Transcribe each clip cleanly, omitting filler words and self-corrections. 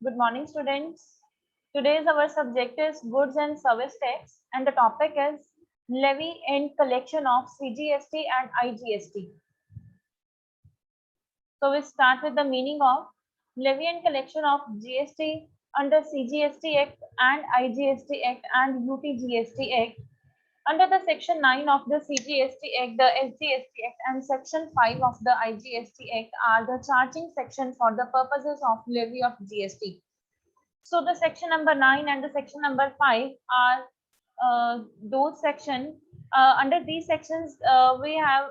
Good morning, students. Today's our subject is goods and service tax, and the topic is levy and collection of CGST and IGST. So we start with the meaning of levy and collection of GST under CGST Act and IGST Act and UTGST Act. Under the Section 9 of the CGST Act, the SGST Act and Section 5 of the IGST Act are the charging section for the purposes of levy of GST. So the section number 9 and the section number 5 are those section. Under these sections, we have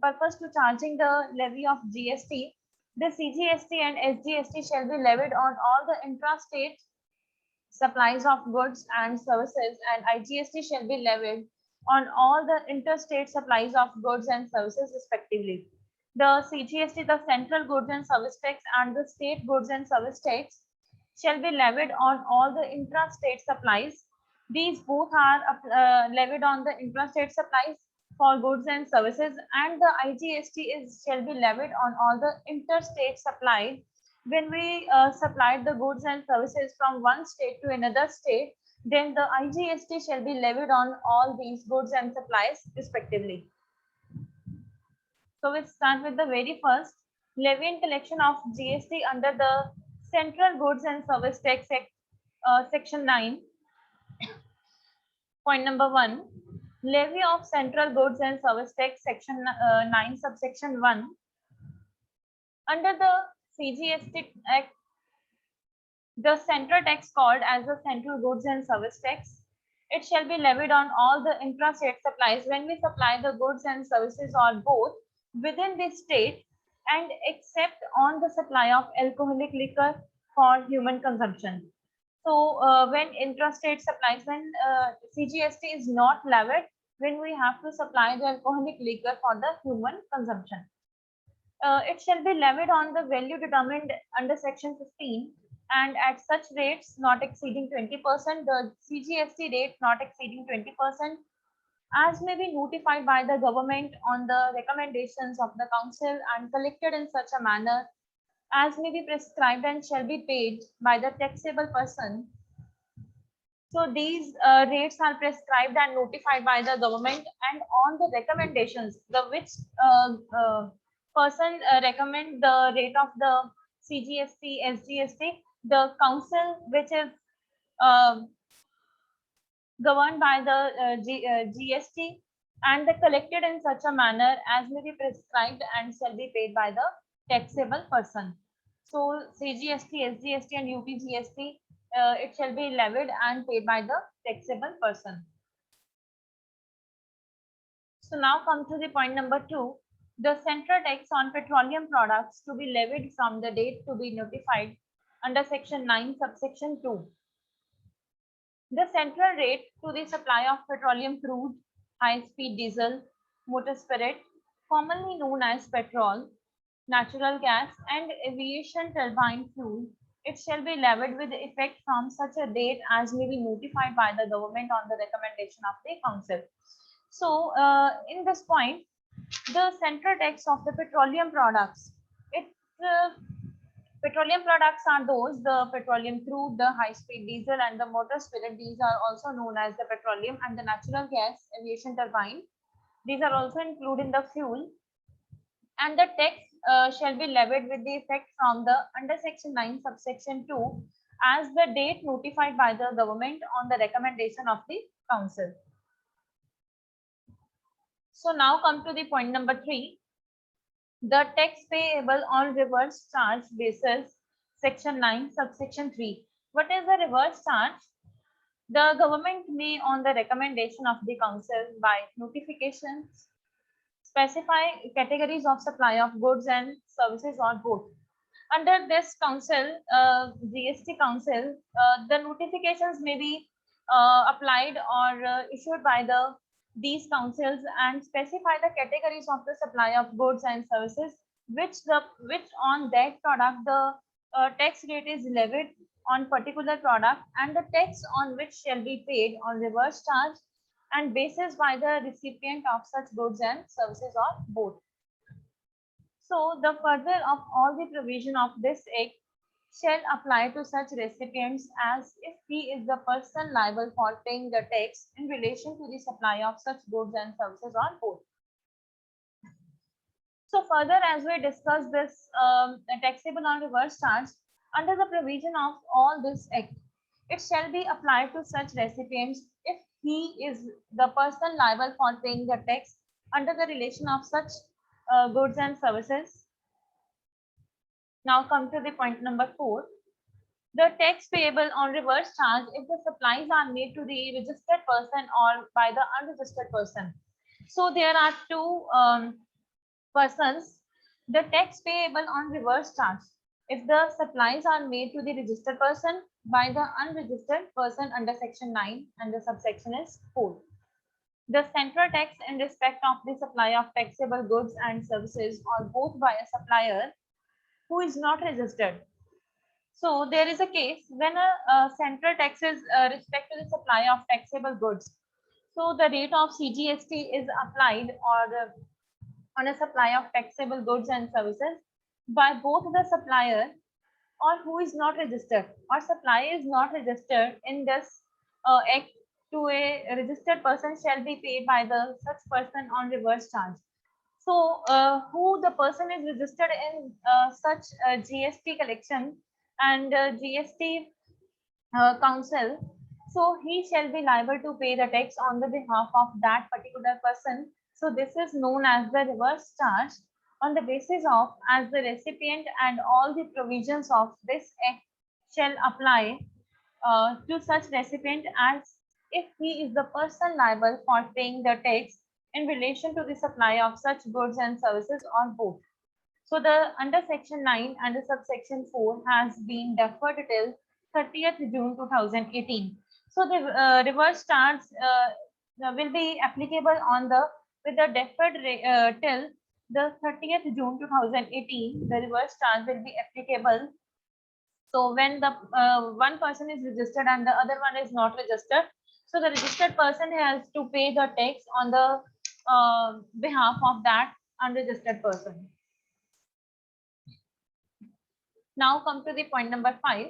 purpose to charging the levy of GST. The CGST and SGST shall be levied on all the intrastate supplies of goods and services, and IGST shall be levied on all the interstate supplies of goods and services respectively. The CGST, the central goods and service tax, and the state goods and service tax shall be levied on all the intrastate supplies. These both are levied on the intrastate supplies for goods and services, and the IGST shall be levied on all the interstate supplies when we supplied the goods and services from one state to another state. Then the IGST shall be levied on all these goods and supplies respectively. So we start with the very first levy and collection of GST under the Central Goods and Service Tax Act, Section 9. Point number 1, levy of Central Goods and Service Tax, Section 9, subsection 1. Under the CGST Act, the central tax called as the Central Goods and Service Tax, it shall be levied on all the intrastate supplies when we supply the goods and services or both within the state, and except on the supply of alcoholic liquor for human consumption. So when intrastate supplies, when CGST is not levied, when we have to supply the alcoholic liquor for the human consumption. It shall be levied on the value determined under section 15 and at such rates not exceeding 20%, the CGST rate not exceeding 20%, as may be notified by the government on the recommendations of the council and collected in such a manner as may be prescribed and shall be paid by the taxable person. So these rates are prescribed and notified by the government, and on the recommendations, the which person recommend the rate of the CGST, SGST, the council which is governed by the GST and the collected in such a manner as may be prescribed and shall be paid by the taxable person. So CGST, SGST and UTGST, it shall be levied and paid by the taxable person. So now come to the point number 2. The central tax on petroleum products to be levied from the date to be notified under section 9 subsection 2. The central rate to the supply of petroleum crude, high-speed diesel, motor spirit, commonly known as petrol, natural gas and aviation turbine fuel, it shall be levied with effect from such a date as may be notified by the government on the recommendation of the council. So in this point, the central tax of the petroleum products, petroleum products are those, the petroleum crude, the high-speed diesel and the motor spirit. These are also known as the petroleum, and the natural gas, aviation turbine. These are also included in the fuel, and the tax shall be levied with the effect from the under section 9 subsection 2 as the date notified by the government on the recommendation of the council. So now come to the point number 3. The tax payable on reverse charge basis, section 9 subsection 3. What is the reverse charge? The government may, on the recommendation of the council by notifications, specify categories of supply of goods and services or both. Under this council, GST council, the notifications may be applied or issued by these councils and specify the categories of the supply of goods and services which on that product the tax rate is levied on particular product, and the tax on which shall be paid on reverse charge and basis by the recipient of such goods and services or both. So the further of all the provision of this act shall apply to such recipients as if he is the person liable for paying the tax in relation to the supply of such goods and services on both. So further, as we discuss this taxable on reverse charge, under the provision of all this act, it shall be applied to such recipients if he is the person liable for paying the tax under the relation of such goods and services. Now come to the point number 4. The tax payable on reverse charge if the supplies are made to the registered person or by the unregistered person. So there are two persons. The tax payable on reverse charge if the supplies are made to the registered person by the unregistered person under section 9 and the subsection is 4. The central tax in respect of the supply of taxable goods and services or both by a supplier who is not registered. So there is a case when a central tax is respect to the supply of taxable goods. So the rate of CGST is applied or on a supply of taxable goods and services by both the supplier or who is not registered or supply is not registered in this act to a registered person shall be paid by the such person on reverse charge. So who the person is registered in such GST collection and GST council, so he shall be liable to pay the tax on the behalf of that particular person. So this is known as the reverse charge on the basis of as the recipient and all the provisions of this act shall apply to such recipient as if he is the person liable for paying the tax in relation to the supply of such goods and services on both. So the under section 9 and the subsection 4 has been deferred till 30th June 2018. So the reverse charge will be applicable on the with the deferred till the 30th June 2018. The reverse charge will be applicable. So when the one person is registered and the other one is not registered, so the registered person has to pay the tax on the behalf of that unregistered person. Now come to the point number 5.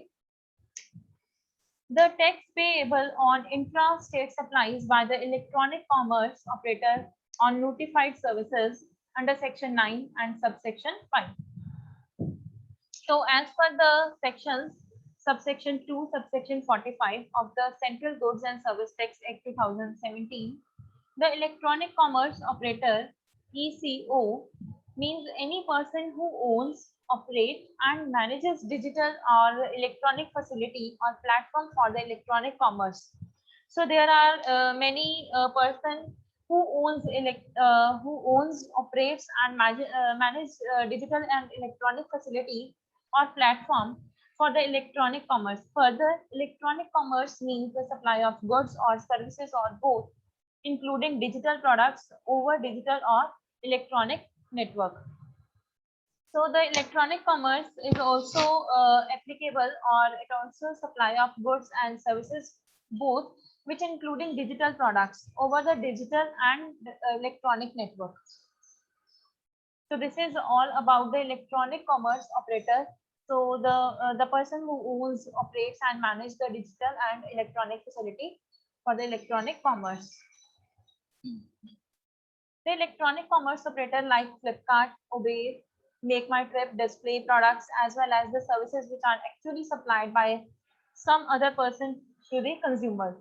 The tax payable on intra-state supplies by the electronic commerce operator on notified services under section 9 and subsection 5. So as per the sections subsection 2, subsection 45 of the Central Goods and Service Tax Act 2017, the electronic commerce operator ECO means any person who owns, operates and manages digital or electronic facility or platform for the electronic commerce. So there are many person who owns, operates and manage digital and electronic facility or platform for the electronic commerce. Further, electronic commerce means the supply of goods or services or both, including digital products over digital or electronic network. So the electronic commerce is also applicable or it also supply of goods and services both, which including digital products over the digital and electronic network. So this is all about the electronic commerce operator. So the person who owns, operates and manages the digital and electronic facility for the electronic commerce. The electronic commerce operator like Flipkart, Obey, Make My Trip display products as well as the services which are actually supplied by some other person to the consumer.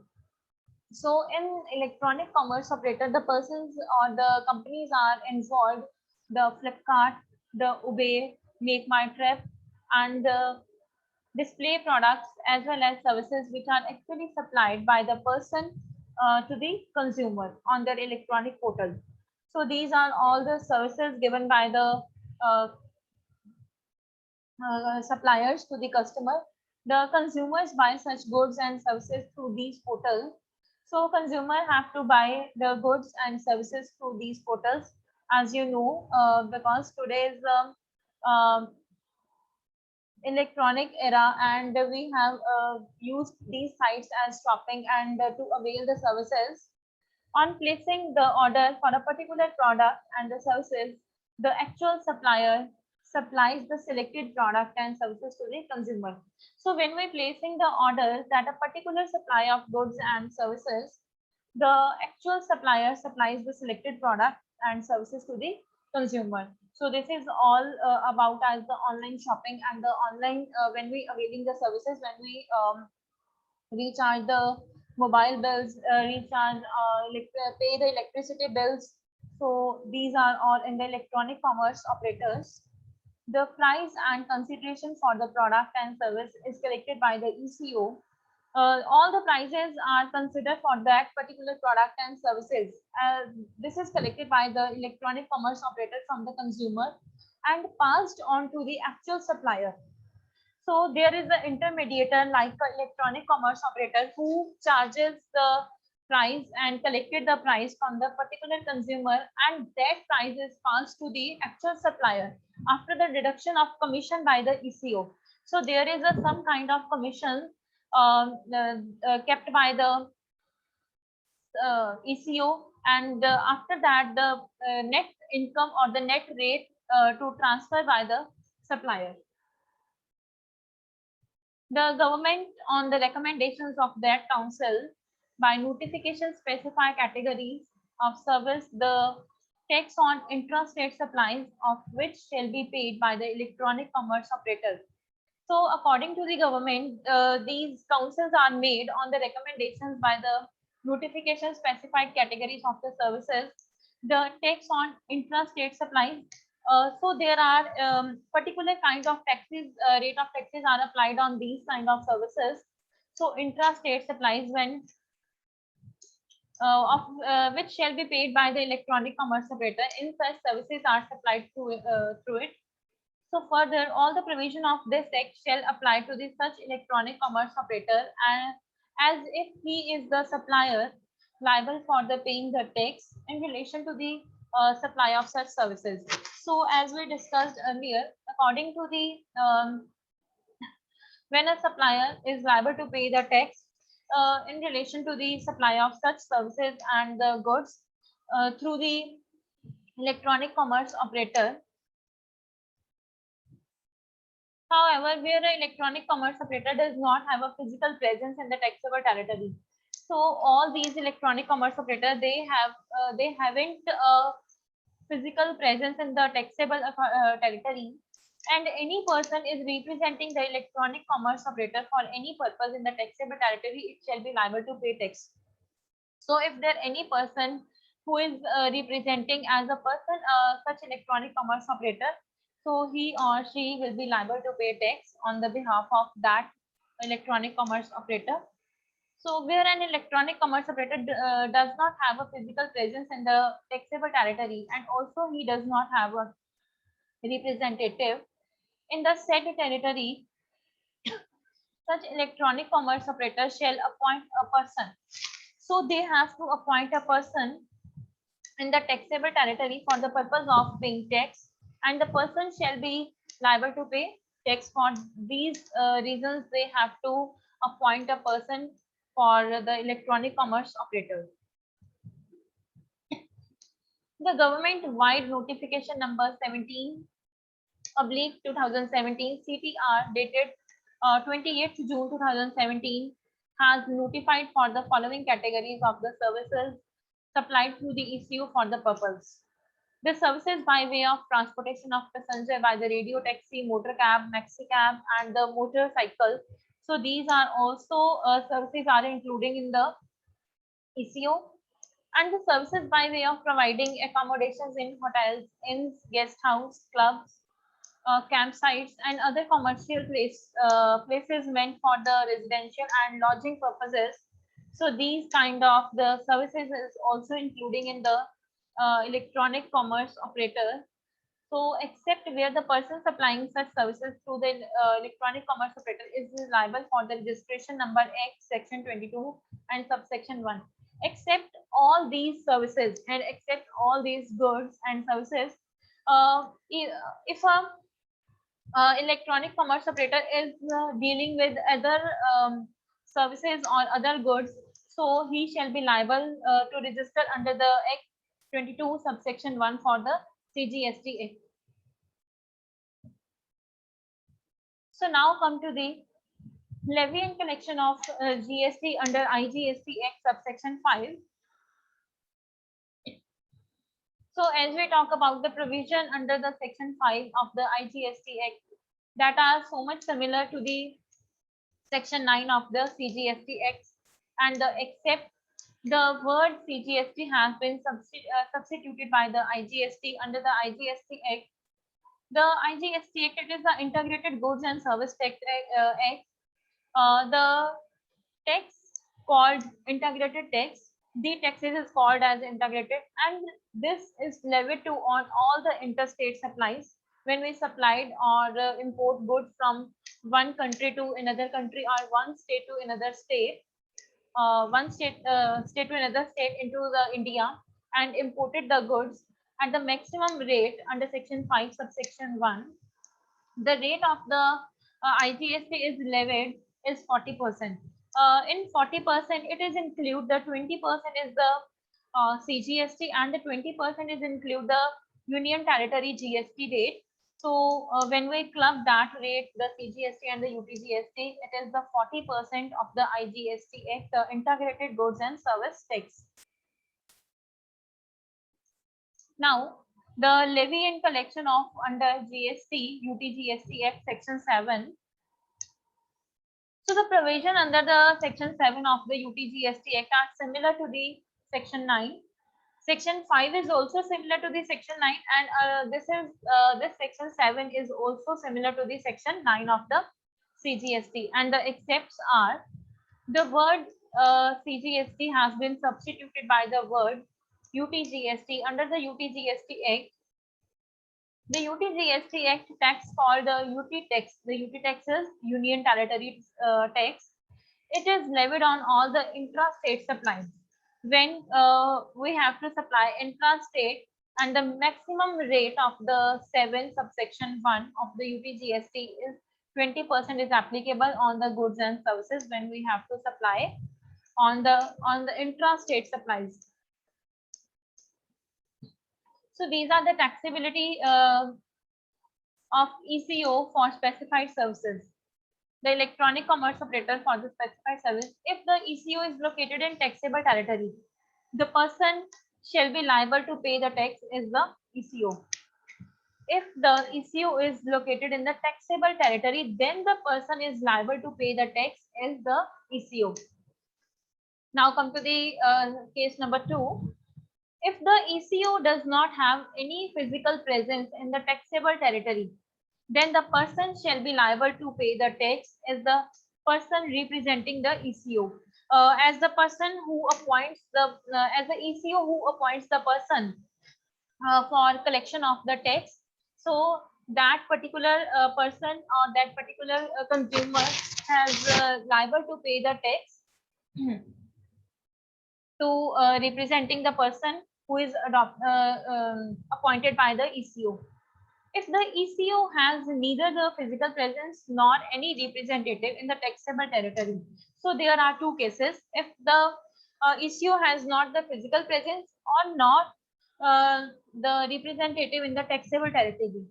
So in electronic commerce operator, the persons or the companies are involved, the Flipkart, the Obey, Make My Trip and the display products as well as services which are actually supplied by the person to the consumer on their electronic portal. So these are all the services given by the suppliers to the customer. The consumers buy such goods and services through these portals. So consumer have to buy the goods and services through these portals, as you know, because today is electronic era and we have used these sites as shopping and to avail the services. On placing the order for a particular product and the services, the actual supplier supplies the selected product and services to the consumer. So when we're placing the order that a particular supply of goods and services, the actual supplier supplies the selected product and services to the consumer. So this is all about as the online shopping and the online when we availing the services, when we recharge the mobile bills, recharge, pay the electricity bills. So these are all in the electronic commerce operators. The price and consideration for the product and service is collected by the ECO. All the prices are considered for that particular product and services. This is collected by the electronic commerce operator from the consumer and passed on to the actual supplier. So there is an intermediator like an electronic commerce operator who charges the price and collected the price from the particular consumer, and that price is passed to the actual supplier after the deduction of commission by the ECO. So there is a some kind of commission kept by the ECO, and after that the net income or the net rate to transfer by the supplier. The government, on the recommendations of that council, by notification specify categories of service, the tax on intrastate supplies of which shall be paid by the electronic commerce operator. So according to the government, these councils are made on the recommendations by the notification specified categories of the services, the tax on intrastate supplies. So there are particular kind of taxes, rate of taxes are applied on these kind of services. So intrastate supplies when which shall be paid by the electronic commerce operator in such services are supplied through it. So further, all the provision of this act shall apply to the such electronic commerce operator and as if he is the supplier liable for the paying the tax in relation to the supply of such services. So as we discussed earlier, according to the when a supplier is liable to pay the tax in relation to the supply of such services and the goods through the electronic commerce operator. However, where an electronic commerce operator does not have a physical presence in the taxable territory, so all these electronic commerce operator they haven't a physical presence in the taxable territory, and any person is representing the electronic commerce operator for any purpose in the taxable territory, it shall be liable to pay tax. So if there any person who is representing as a person such electronic commerce operator, so he or she will be liable to pay tax on the behalf of that electronic commerce operator. So where an electronic commerce operator does not have a physical presence in the taxable territory, and also he does not have a representative in the said territory, such electronic commerce operator shall appoint a person. So they have to appoint a person in the taxable territory for the purpose of paying tax, and the person shall be liable to pay tax. For these reasons, they have to appoint a person for the electronic commerce operator. The government wide notification number 17/2017 CTR dated 28th June 2017 has notified for the following categories of the services supplied through the ECU for the purpose. The services by way of transportation of passenger by the radio taxi, motor cab, maxi cab, and the motorcycle. So these are also services are including in the ECO, and the services by way of providing accommodations in hotels, inns, guest house, clubs, campsites, and other commercial places meant for the residential and lodging purposes. So these kind of the services is also including in the electronic commerce operator. So except where the person supplying such services through the electronic commerce operator is liable for the registration number X section 22 and subsection 1. Except all these services and except all these goods and services, if a electronic commerce operator is dealing with other services or other goods, so he shall be liable to register under the Act 22 subsection 1 for the CGST Act. So now come to the levy and collection of GST under IGST Act subsection 5. So as we talk about the provision under the section 5 of the IGST Act that are so much similar to the section 9 of the CGST Act, and except the word CGST has been substituted by the IGST under the IGST Act. The IGST Act, it is the Integrated Goods and Service Tax Act. The tax called integrated tax, the taxes is called as integrated, and this is levied to on all the interstate supplies when we supplied or import goods from one country to another country or one state to another state, one state to another state into the India, and imported the goods at the maximum rate under section 5 subsection 1. The rate of the IGST is levied is 40%. In 40%, it is include the 20% is the CGST, and the 20% is include the Union Territory GST rate. So when we club that rate, the CGST and the UTGST, it is the 40% of the IGST Act, the Integrated Goods and Service Tax. Now, the levy and collection of under GST, UTGST Act section 7. So the provision under the section 7 of the UTGST Act are similar to the section 9. Section 5 is also similar to the section 9, and this section 7 is also similar to the section 9 of the CGST, and the excepts are the word CGST has been substituted by the word UTGST under the UTGST Act. The UTGST Act tax called the UT tax. The UT tax is Union Territory tax. It is levied on all the intra-state supplies. When we have to supply intra-state, and the maximum rate of the 7 subsection 1 of the UTGST is 20% is applicable on the goods and services when we have to supply on the intra-state supplies. So these are the taxability of ECO for specified services. The electronic commerce operator for the specified service. If the ECO is located in taxable territory, the person shall be liable to pay the tax is the ECO. If the ECO is located in the taxable territory, then the person is liable to pay the tax is the ECO. Now come to the case number 2. If the ECO does not have any physical presence in the taxable territory, then the person shall be liable to pay the tax as the person representing the ECO. As the person who appoints the, as the ECO who appoints the person for collection of the tax. So that particular person or that particular consumer has liable to pay the tax to representing the person who is appointed by the ECO. If the ECO has neither the physical presence nor any representative in the taxable territory, so there are two cases. If the ECO has not the physical presence or not the representative in the taxable territory,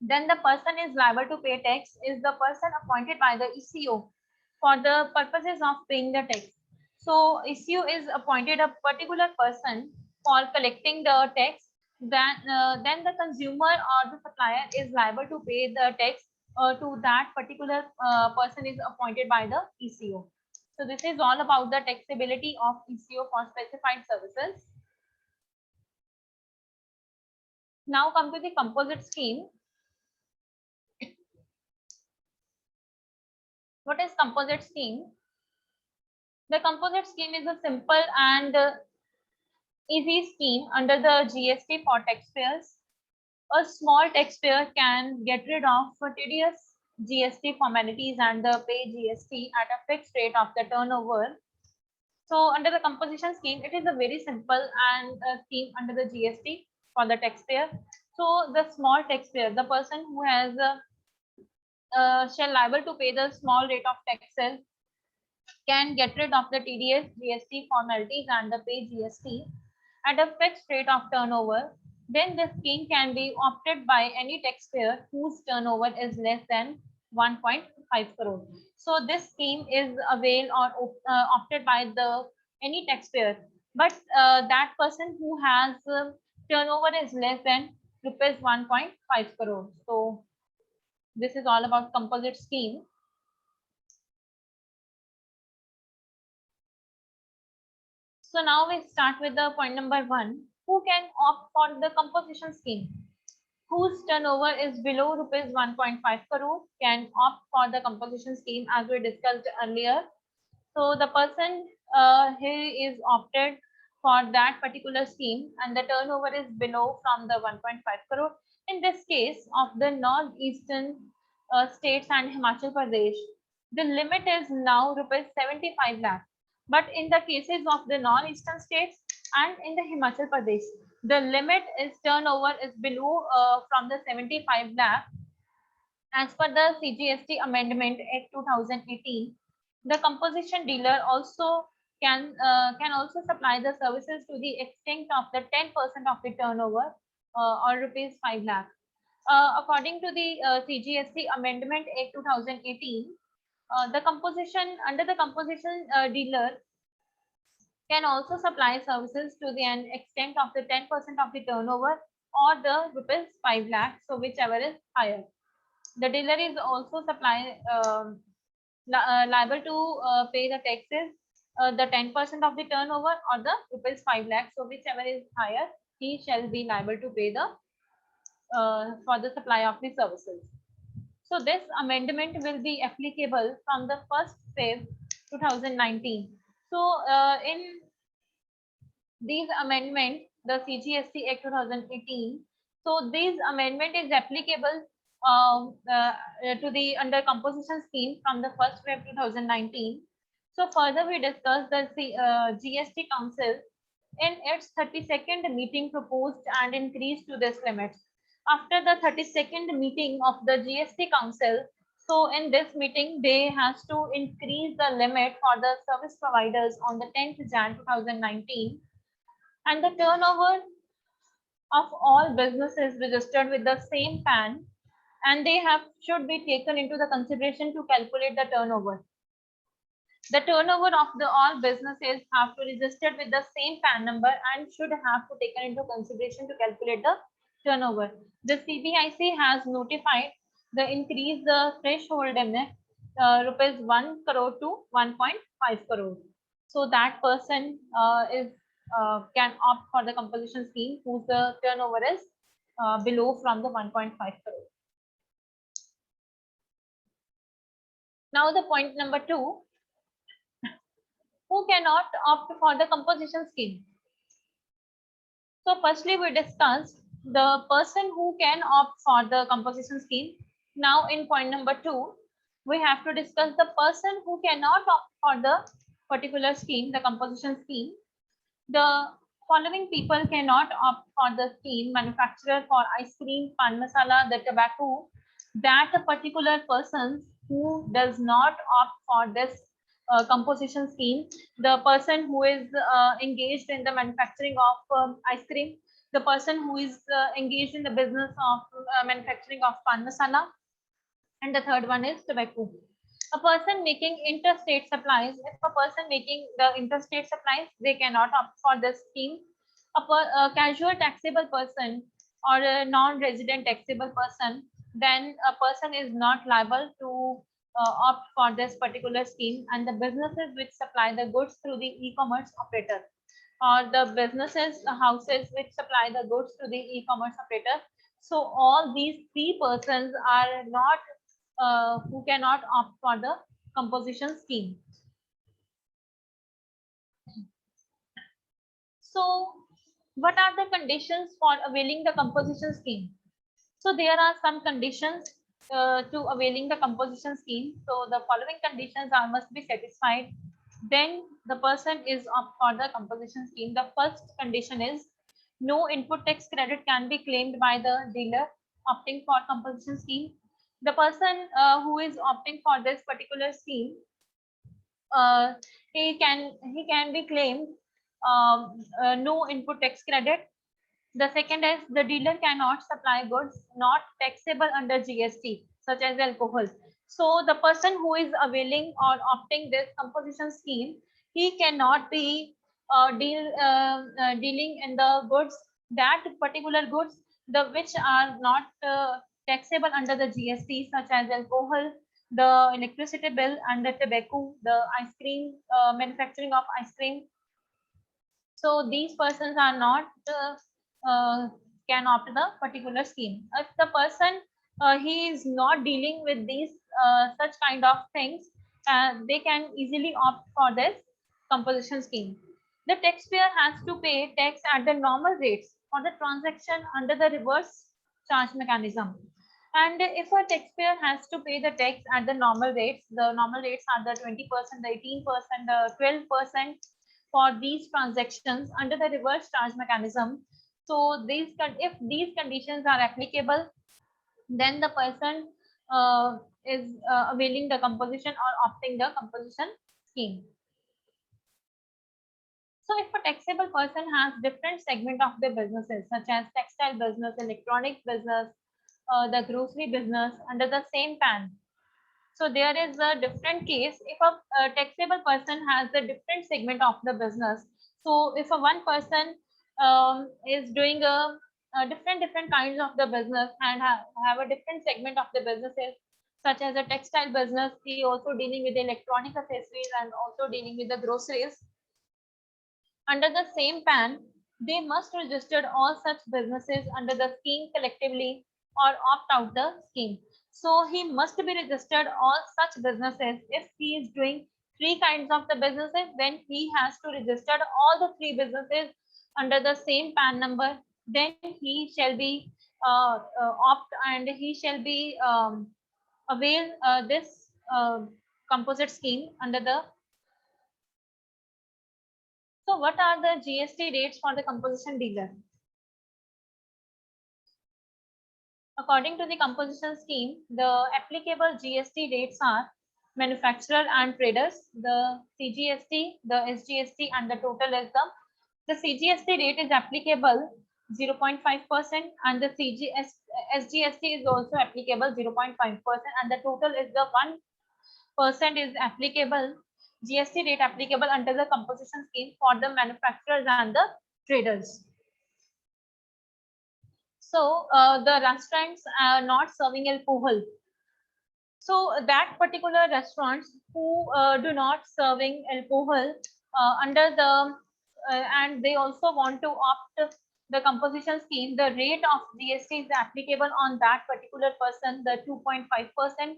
then the person is liable to pay tax is the person appointed by the ECO for the purposes of paying the tax. So ECO is appointed a particular person for collecting the tax, then the consumer or the supplier is liable to pay the tax to that particular person is appointed by the ECO. So this is all about the taxability of ECO for specified services. Now come to the composite scheme. What is composite scheme? The composite scheme is a simple and easy scheme under the GST for taxpayers. A small taxpayer can get rid of tedious GST formalities and pay GST at a fixed rate of the turnover. So under the composition scheme, it is a very simple and scheme under the GST for the taxpayer. So the small taxpayer, the person who has shall liable to pay the small rate of taxes, can get rid of the tedious GST formalities and the pay GST at a fixed rate of turnover. Then the scheme can be opted by any taxpayer whose turnover is less than 1.5 crore. So this scheme is availed or opted by the any taxpayer, but that person who has turnover is less than rupees 1.5 crore. So this is all about composite scheme. So now we start with the point number 1. Who can opt for the composition scheme? Whose turnover is below rupees 1.5 crore can opt for the composition scheme, as we discussed earlier. So the person here is opted for that particular scheme and the turnover is below from the 1.5 crore. In this case of the northeastern states and Himachal Pradesh, the limit is now rupees 75 lakh. But in the cases of the non-eastern states and in the Himachal Pradesh, the limit is turnover is below from the 75 lakh. As per the CGST Amendment Act 2018, the composition dealer also can also supply the services to the extent of the 10% of the turnover or rupees 5 lakh. According to the CGST Amendment Act 2018, the composition under the composition dealer can also supply services to the an extent of the 10% of the turnover or the rupees 5 lakh, so whichever is higher. The dealer is also liable to pay the taxes, the 10% of the turnover or the rupees 5 lakh, so whichever is higher, he shall be liable to pay the for the supply of the services. So this amendment will be applicable from the 1st Feb 2019. So in these amendment, the CGST Act 2018, so this amendment is applicable to the under composition scheme from the 1st Feb 2019. So further we discussed the GST Council in its 32nd meeting proposed and increased to this limit. After the 32nd meeting of the GST Council, so in this meeting, they has to increase the limit for the service providers on the 10th Jan 2019, and the turnover of all businesses registered with the same PAN, and they have should be taken into the consideration to calculate the turnover. The turnover of the all businesses have to registered with the same PAN number and should have to taken into consideration to calculate the turnover. The CBIC has notified the increase the threshold limit rupees 1 crore to 1.5 crore. So that person is can opt for the composition scheme whose the turnover is below from the 1.5 crore. Now the point number 2, who cannot opt for the composition scheme? So firstly, we discussed the person who can opt for the composition scheme. Now in point number 2, we have to discuss the person who cannot opt for the particular scheme, the composition scheme. The following people cannot opt for the scheme: manufacturer for ice cream, pan masala, the tobacco. That a particular person who does not opt for this composition scheme, the person who is engaged in the manufacturing of ice cream, the person who is engaged in the business of manufacturing of pan masala, and the third one is tobacco. A person making interstate supplies, if a person making the interstate supplies, they cannot opt for this scheme. A casual taxable person or a non-resident taxable person, then a person is not liable to opt for this particular scheme. And the businesses which supply the goods through the e-commerce operator, or the businesses, the houses which supply the goods to the e-commerce operator. So all these three persons are not who cannot opt for the composition scheme. So what are the conditions for availing the composition scheme? So there are some conditions to availing the composition scheme. So the following conditions are must be satisfied. Then the person is opt for the composition scheme. The first condition is no input tax credit can be claimed by the dealer opting for composition scheme. The person who is opting for this particular scheme, uh, he can be claimed no input tax credit. The second is the dealer cannot supply goods not taxable under GST, such as alcohol. So the person who is availing or opting this composition scheme, he cannot be dealing in the goods, that particular goods, the which are not taxable under the GST, such as alcohol, the electricity bill, and the tobacco, the ice cream, manufacturing of ice cream. So these persons are not can opt the particular scheme. If the person he is not dealing with these such kind of things, they can easily opt for this composition scheme. The taxpayer has to pay tax at the normal rates for the transaction under the reverse charge mechanism. And if a taxpayer has to pay the tax at the normal rates are the 20%, the 18%, the 12% for these transactions under the reverse charge mechanism. So if these conditions are applicable, then the person is availing the composition or opting the composition scheme. So if a taxable person has different segment of their businesses, such as textile business, electronic business, the grocery business under the same PAN. So there is a different case if a taxable person has a different segment of the business. So if a one person is doing a different kinds of the business and have a different segment of the businesses, such as a textile business, he also dealing with electronic accessories and also dealing with the groceries. Under the same PAN, they must register all such businesses under the scheme collectively or opt out the scheme. So he must be registered all such businesses. If he is doing three kinds of the businesses, then he has to register all the three businesses under the same PAN number. Then he shall be opt and he shall be avail this composite scheme under the. So what are the GST rates for the composition dealer? According to the composition scheme, the applicable GST rates are manufacturer and traders, the CGST, the SGST, and the total is the CGST rate is applicable 0.5% and the SGST is also applicable 0.5% and the total is the 1% is applicable GST rate applicable under the composition scheme for the manufacturers and the traders. So the restaurants are not serving alcohol. So that particular restaurants who do not serving alcohol under the and they also want to opt the composition scheme, the rate of GST is applicable on that particular person, the 2.5%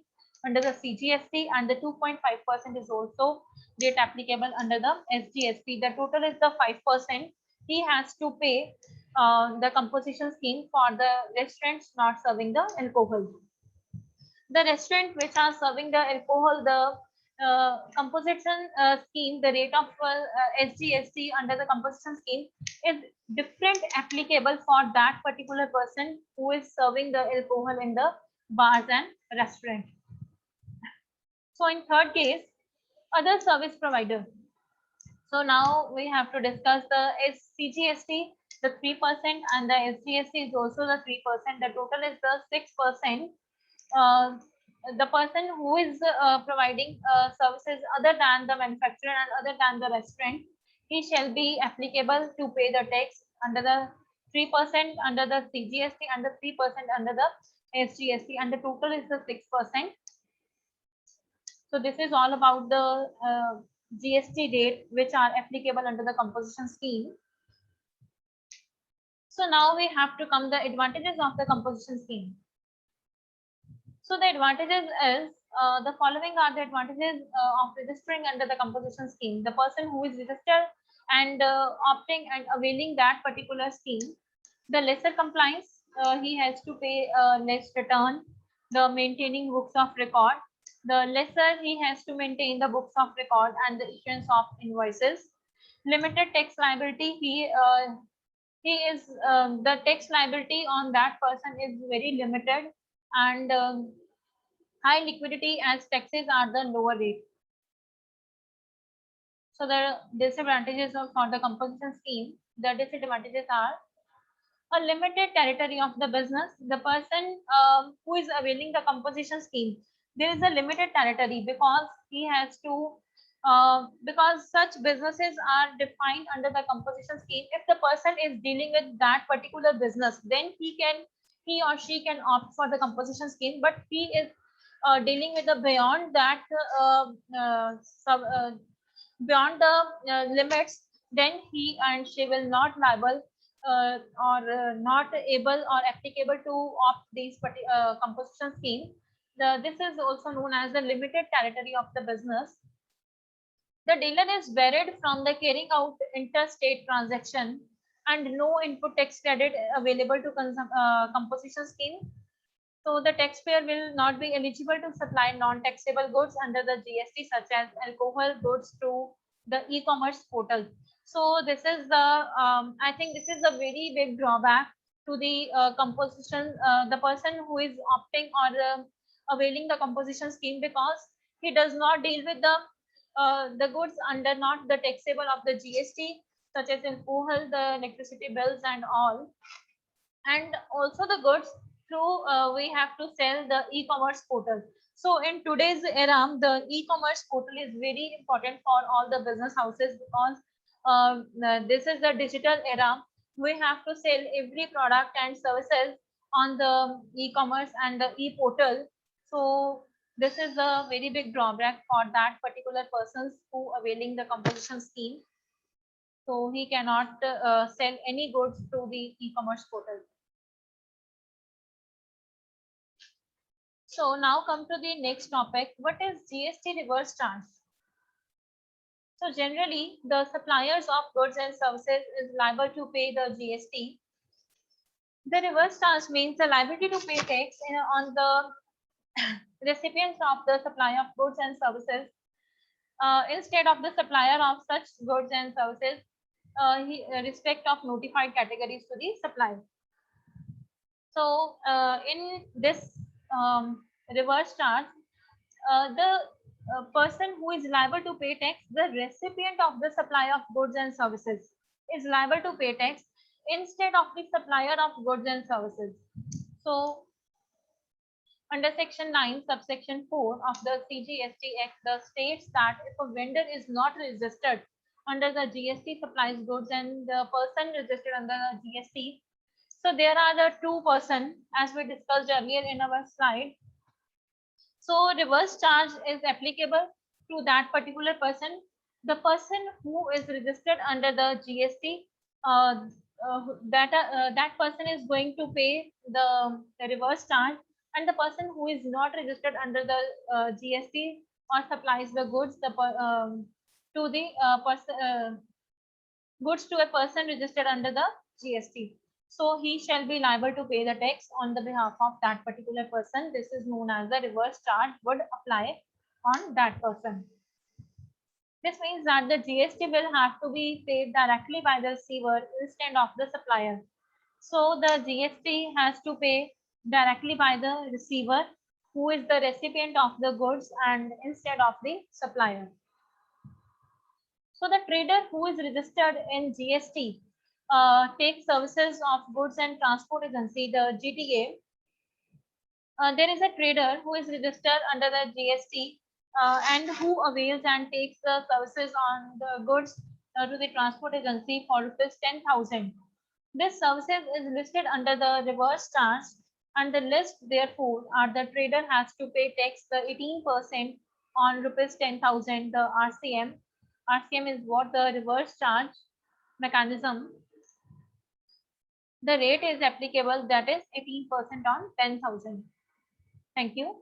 under the CGST and the 2.5% is also rate applicable under the SGST. The total is the 5%. He has to pay the composition scheme for the restaurants not serving the alcohol. The restaurant which are serving the alcohol, the composition scheme, the rate of SGST under the composition scheme is different applicable for that particular person who is serving the alcohol in the bars and restaurant. So in third case, other service provider. So now we have to discuss the CGST, the 3%, and the SGST is also the 3%. The total is the 6%. The person who is providing services other than the manufacturer and other than the restaurant, he shall be applicable to pay the tax under the 3% under the CGST and the 3% under the SGST, and the total is the 6%. So this is all about the GST rate which are applicable under the composition scheme. So now we have to come the advantages of the composition scheme. So the advantages is the following are the advantages of registering under the composition scheme. The person who is registered and opting and availing that particular scheme, the lesser compliance, he has to pay less return, the maintaining books of record, the lesser he has to maintain the books of record and the issuance of invoices. Limited tax liability, he is the tax liability on that person is very limited, and high liquidity as taxes are the lower rate. So the disadvantages for the composition scheme, the disadvantages are a limited territory of the business. The person who is availing the composition scheme, there is a limited territory because he has to because such businesses are defined under the composition scheme. If the person is dealing with that particular business, then he or she can opt for the composition scheme. But he is dealing with the beyond that beyond the limits, then he and she will not liable or not able or applicable to opt these composition scheme. This is also known as the limited territory of the business. The dealer is barred from the carrying out interstate transaction and no input tax credit available to composition scheme. So the taxpayer will not be eligible to supply non-taxable goods under the GST, such as alcohol goods, to the e-commerce portal. So this is the I think this is a very big drawback to the composition, the person who is opting or availing the composition scheme, because he does not deal with the goods under not the taxable of the GST, such as alcohol, the electricity bills and all, and also the goods through we have to sell the e-commerce portal. So in today's era, the e-commerce portal is very important for all the business houses, because this is the digital era. We have to sell every product and services on the e-commerce and the e-portal. So this is a very big drawback for that particular persons who availing the composition scheme. So he cannot sell any goods through the e-commerce portal. So now come to the next topic. What is GST reverse charge? So generally, the suppliers of goods and services is liable to pay the GST. The reverse charge means the liability to pay tax on the recipients of the supply of goods and services instead of the supplier of such goods and services respect of notified categories to the supplier. So in this reverse charge, the person who is liable to pay tax, the recipient of the supply of goods and services, is liable to pay tax instead of the supplier of goods and services. So under section 9 subsection 4 of the CGST Act, the states that if a vendor is not registered under the GST supplies goods and the person registered under the GST, so there are the two person as we discussed earlier in our slide. So reverse charge is applicable to that particular person. The person who is registered under the GST, that person is going to pay the reverse charge, and the person who is not registered under the GST or supplies the goods to the goods to a person registered under the GST. So he shall be liable to pay the tax on the behalf of that particular person. This is known as the reverse charge would apply on that person. This means that the GST will have to be paid directly by the receiver instead of the supplier. So the GST has to pay directly by the receiver, who is the recipient of the goods, and instead of the supplier. So the trader who is registered in GST takes services of Goods and Transport Agency, the GTA. There is a trader who is registered under the GST and who avails and takes the services on the goods to the transport agency for rupees 10,000. This services is listed under the reverse charge, and the list therefore are the trader has to pay tax the 18% on rupees 10,000, the RCM. RCM is what the reverse charge mechanism. The rate is applicable, that is 18% on 10,000. Thank you.